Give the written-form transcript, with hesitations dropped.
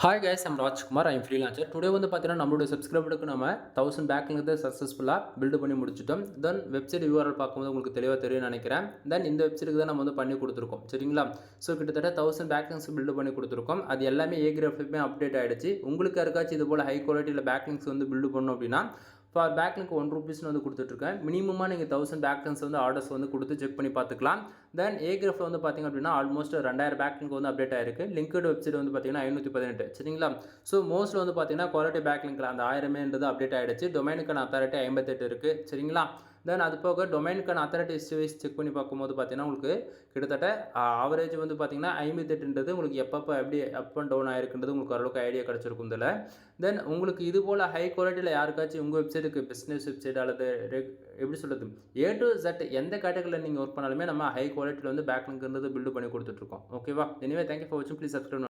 Hi guys, I'm Rajkumar. I'm freelancer. Today வந்து பார்த்தீங்கன்னா நம்மளுடைய சப்ஸ்கிரைபருக்கு நம்ம 1000 பேக்லிங்கு சக்ஸஸ்ஃபுல்லாக பில்டு பண்ணி முடிச்சிட்டோம். தென் வெப்சைட் யூஆர்எல் பார்க்கும்போது உங்களுக்கு தெளிவாக தெரியும்னு நினைக்கிறேன். தென் இந்த வெப்சைட்டுக்கு தான் நம்ம வந்து பண்ணி கொடுத்துருக்கோம், சரிங்களா? ஸோ கிட்டத்தட்ட 1000 பேக்லிங்ஸ் பில்டு பண்ணி கொடுத்துருக்கோம். அது எல்லாமே ஏகிராஃபிக்குமே அப்டேட் ஆகிடுச்சு. உங்களுக்கு யாருக்காச்சும் இது போல் ஹை குவாலிட்டியில் பேக்லிங்ஸ் வந்து பில்டு பண்ணணும் அப்படின்னா ஃபார் பேக்லிங்க் 1 ரூபீஸ்னு வந்து கொடுத்துட்ருக்கேன். மினிமமாக நீங்கள் 1000 பேக்லிங்ஸ் வந்து ஆர்டர்ஸ் வந்து கொடுத்து செக் பண்ணி பார்த்துக்கலாம். தென் ஏகிராஃபில் வந்து பார்த்திங்க அப்படின்னா ஆல்மோஸ்ட் 2000 பேக்லிங்க் வந்து அப்டேட் ஆயிருக்கு. லிங்க்டு வெப்சைட் வந்து பார்த்தீங்கன்னா 518, சரிங்களா? ஸோ மோஸ்ட்டில் வந்து பார்த்தீங்கன்னா குவாலிட்டி பேக்லிங்கில் அந்த 1000ன்றது அப்டேட் ஆகிடுச்சு. டொமைனுக்கான அத்தாரிட்டி 58 இருக்குது, சரிங்களா? தென் அது போக டொமைனுக்கான அத்தாரிட்டி வைஸ் செக் பண்ணி பார்க்கும்போது பார்த்தீங்கன்னா உங்களுக்கு கிட்டத்தட்ட ஆவரேஜ் வந்து பார்த்தீங்கன்னா 58ன்றது உங்களுக்கு எப்பப்போ எப்படி அப் அண்ட் டவுன் ஆயிருக்குன்றது உங்களுக்கு ஓரளவுக்கு ஐடியா கிடச்சிருக்கும் இதில். தென் உங்களுக்கு இது போல் ஹை குவாலிட்டியில் யாருக்காச்சும் உங்கள் வெப்சைட்டுக்கு பிஸ்னஸ் வெப்சைட் அல்லது எப்படி சொல்கிறது, ஏ டு Z எந்த கேட்டகரியில் நீங்கள் ஒர்க் பண்ணாலுமே நம்ம ஹை குவாலிட்டியில் வந்து பேக்லிங்க்ன்றது பில்டு பண்ணி கொடுத்துட்ருக்கோம். ஓகேவா? எனிவே தேங்க்யூ ஃபார் வாட்சிங். Please subscribe.